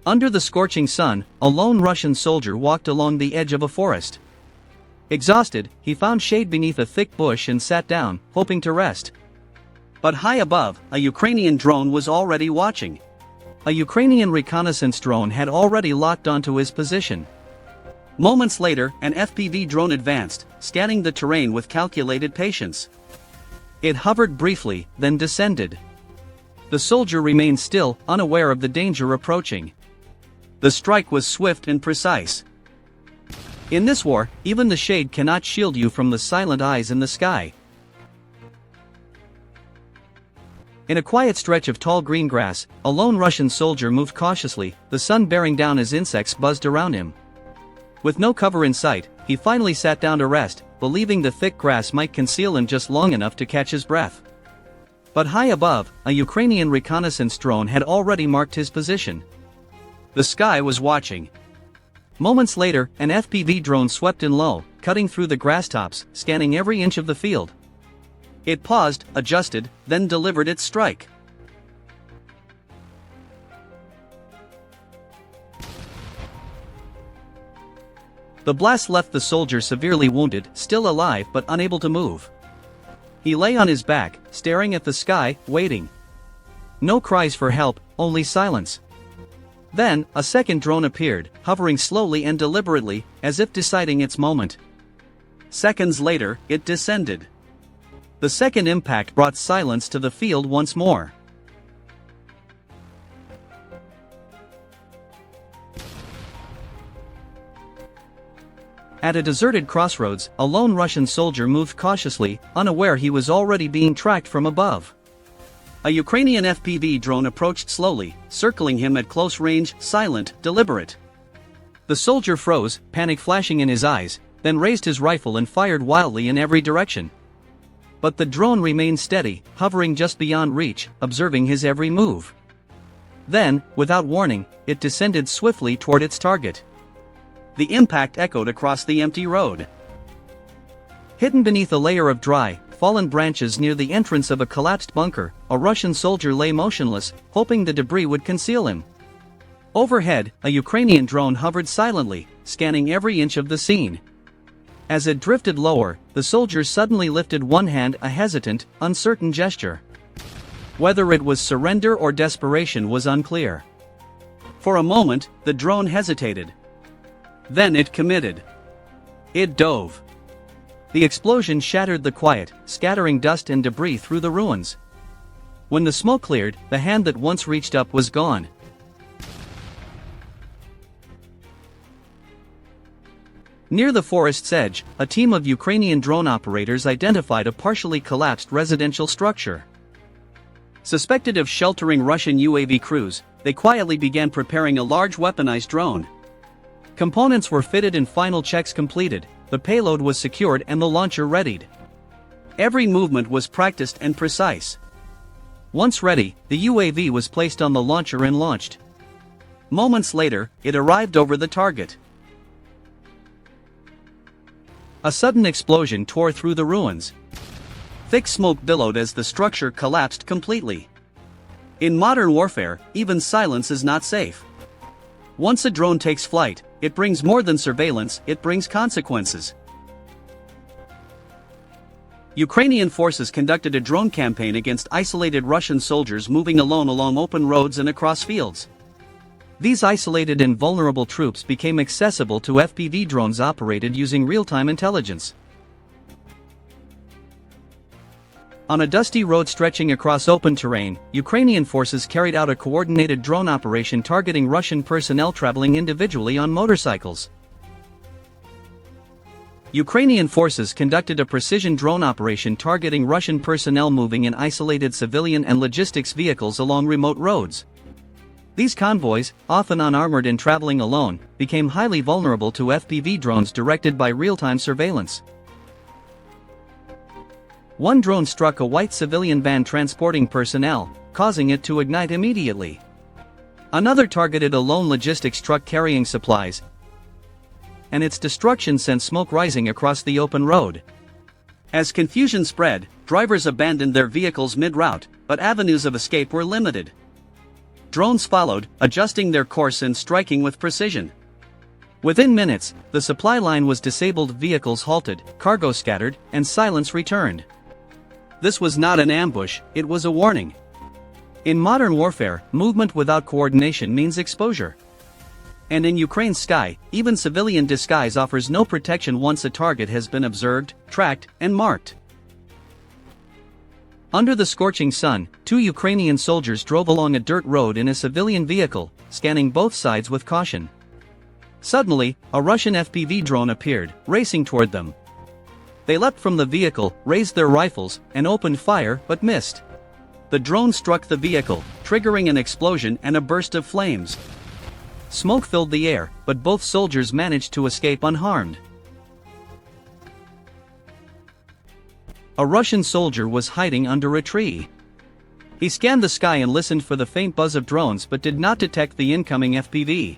Under the scorching sun, a lone Russian soldier walked along the edge of a forest. Exhausted, he found shade beneath a thick bush and sat down, hoping to rest. But high above, a Ukrainian drone was already watching. A Ukrainian reconnaissance drone had already locked onto his position. Moments later, an FPV drone advanced, scanning the terrain with calculated patience. It hovered briefly, then descended. The soldier remained still, unaware of the danger approaching. The strike was swift and precise. In this war, even the shade cannot shield you from the silent eyes in the sky. In a quiet stretch of tall green grass, a lone Russian soldier moved cautiously, the sun bearing down as insects buzzed around him. With no cover in sight, he finally sat down to rest, believing the thick grass might conceal him just long enough to catch his breath. But high above, a Ukrainian reconnaissance drone had already marked his position. The sky was watching. Moments later, an FPV drone swept in low, cutting through the grass tops, scanning every inch of the field. It paused, adjusted, then delivered its strike. The blast left the soldier severely wounded, still alive but unable to move. He lay on his back, staring at the sky, waiting. No cries for help, only silence. Then, a second drone appeared, hovering slowly and deliberately, as if deciding its moment. Seconds later, it descended. The second impact brought silence to the field once more. At a deserted crossroads, a lone Russian soldier moved cautiously, unaware he was already being tracked from above. A Ukrainian FPV drone approached slowly, circling him at close range, silent, deliberate. The soldier froze, panic flashing in his eyes, then raised his rifle and fired wildly in every direction. But the drone remained steady, hovering just beyond reach, observing his every move. Then, without warning, it descended swiftly toward its target. The impact echoed across the empty road. Hidden beneath a layer of dry, fallen branches near the entrance of a collapsed bunker, a Russian soldier lay motionless, hoping the debris would conceal him. Overhead, a Ukrainian drone hovered silently, scanning every inch of the scene. As it drifted lower, the soldier suddenly lifted one hand, a hesitant, uncertain gesture. Whether it was surrender or desperation was unclear. For a moment, the drone hesitated. Then it committed. It dove. The explosion shattered the quiet, scattering dust and debris through the ruins. When the smoke cleared, the hand that once reached up was gone. Near the forest's edge, a team of Ukrainian drone operators identified a partially collapsed residential structure. Suspected of sheltering Russian UAV crews, they quietly began preparing a large weaponized drone. Components were fitted and final checks completed, the payload was secured and the launcher readied. Every movement was practiced and precise. Once ready, the UAV was placed on the launcher and launched. Moments later, it arrived over the target. A sudden explosion tore through the ruins. Thick smoke billowed as the structure collapsed completely. In modern warfare, even silence is not safe. Once a drone takes flight, it brings more than surveillance, it brings consequences. Ukrainian forces conducted a drone campaign against isolated Russian soldiers moving alone along open roads and across fields. These isolated and vulnerable troops became accessible to FPV drones operated using real-time intelligence. On a dusty road stretching across open terrain, Ukrainian forces carried out a coordinated drone operation targeting Russian personnel traveling individually on motorcycles. Ukrainian forces conducted a precision drone operation targeting Russian personnel moving in isolated civilian and logistics vehicles along remote roads. These convoys, often unarmored and traveling alone, became highly vulnerable to FPV drones directed by real-time surveillance. One drone struck a white civilian van transporting personnel, causing it to ignite immediately. Another targeted a lone logistics truck carrying supplies, and its destruction sent smoke rising across the open road. As confusion spread, drivers abandoned their vehicles mid-route, but avenues of escape were limited. Drones followed, adjusting their course and striking with precision. Within minutes, the supply line was disabled, vehicles halted, cargo scattered, and silence returned. This was not an ambush, it was a warning. In modern warfare, movement without coordination means exposure. And in Ukraine's sky, even civilian disguise offers no protection once a target has been observed, tracked, and marked. Under the scorching sun, 2 Ukrainian soldiers drove along a dirt road in a civilian vehicle, scanning both sides with caution. Suddenly, a Russian FPV drone appeared, racing toward them. They leapt from the vehicle, raised their rifles, and opened fire, but missed. The drone struck the vehicle, triggering an explosion and a burst of flames. Smoke filled the air, but both soldiers managed to escape unharmed. A Russian soldier was hiding under a tree. He scanned the sky and listened for the faint buzz of drones but did not detect the incoming FPV.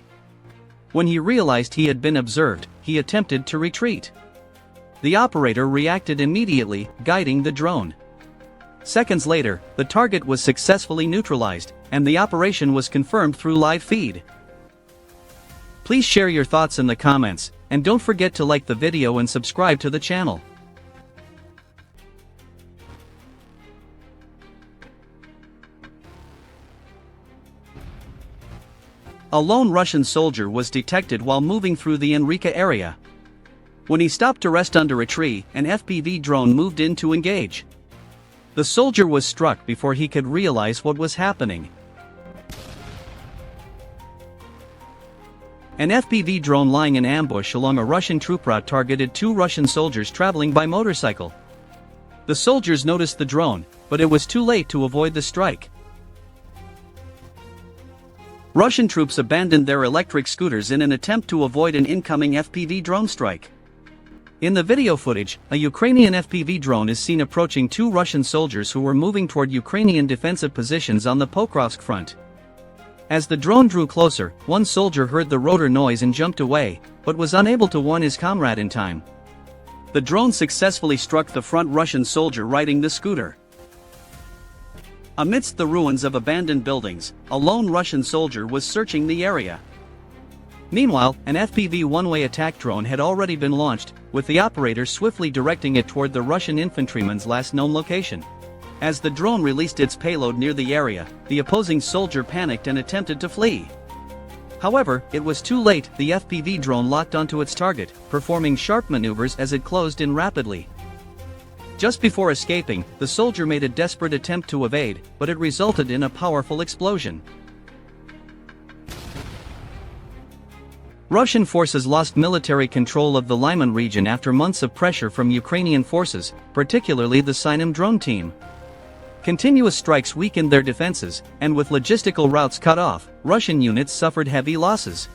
When he realized he had been observed, he attempted to retreat. The operator reacted immediately, guiding the drone. Seconds later, the target was successfully neutralized, and the operation was confirmed through live feed. Please share your thoughts in the comments, and don't forget to like the video and subscribe to the channel. A lone Russian soldier was detected while moving through the Enrika area. When he stopped to rest under a tree, an FPV drone moved in to engage. The soldier was struck before he could realize what was happening. An FPV drone lying in ambush along a Russian troop route targeted 2 Russian soldiers traveling by motorcycle. The soldiers noticed the drone, but it was too late to avoid the strike. Russian troops abandoned their electric scooters in an attempt to avoid an incoming FPV drone strike. In the video footage, a Ukrainian FPV drone is seen approaching 2 Russian soldiers who were moving toward Ukrainian defensive positions on the Pokrovsk front. As the drone drew closer, one soldier heard the rotor noise and jumped away, but was unable to warn his comrade in time. The drone successfully struck the front Russian soldier riding the scooter. Amidst the ruins of abandoned buildings, a lone Russian soldier was searching the area. Meanwhile, an FPV one-way attack drone had already been launched, with the operator swiftly directing it toward the Russian infantryman's last known location. As the drone released its payload near the area, the opposing soldier panicked and attempted to flee. However, it was too late. The FPV drone locked onto its target, performing sharp maneuvers as it closed in rapidly. Just before escaping, the soldier made a desperate attempt to evade, but it resulted in a powerful explosion. Russian forces lost military control of the Lyman region after months of pressure from Ukrainian forces, particularly the Synom drone team. Continuous strikes weakened their defenses, and with logistical routes cut off, Russian units suffered heavy losses.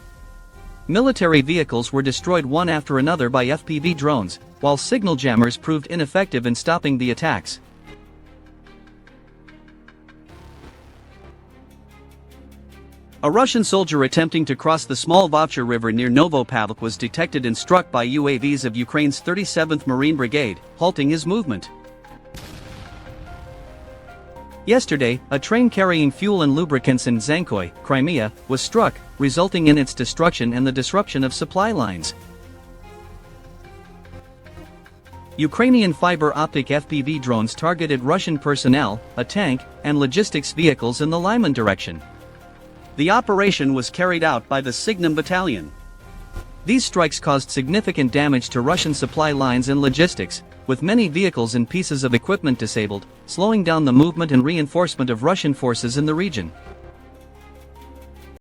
Military vehicles were destroyed one after another by FPV drones, while signal jammers proved ineffective in stopping the attacks. A Russian soldier attempting to cross the small Vovcha River near Novopavlik was detected and struck by UAVs of Ukraine's 37th Marine Brigade, halting his movement. Yesterday, a train carrying fuel and lubricants in Zankoy, Crimea, was struck, resulting in its destruction and the disruption of supply lines. Ukrainian fiber-optic FPV drones targeted Russian personnel, a tank, and logistics vehicles in the Lyman direction. The operation was carried out by the Signum Battalion. These strikes caused significant damage to Russian supply lines and logistics, with many vehicles and pieces of equipment disabled, slowing down the movement and reinforcement of Russian forces in the region.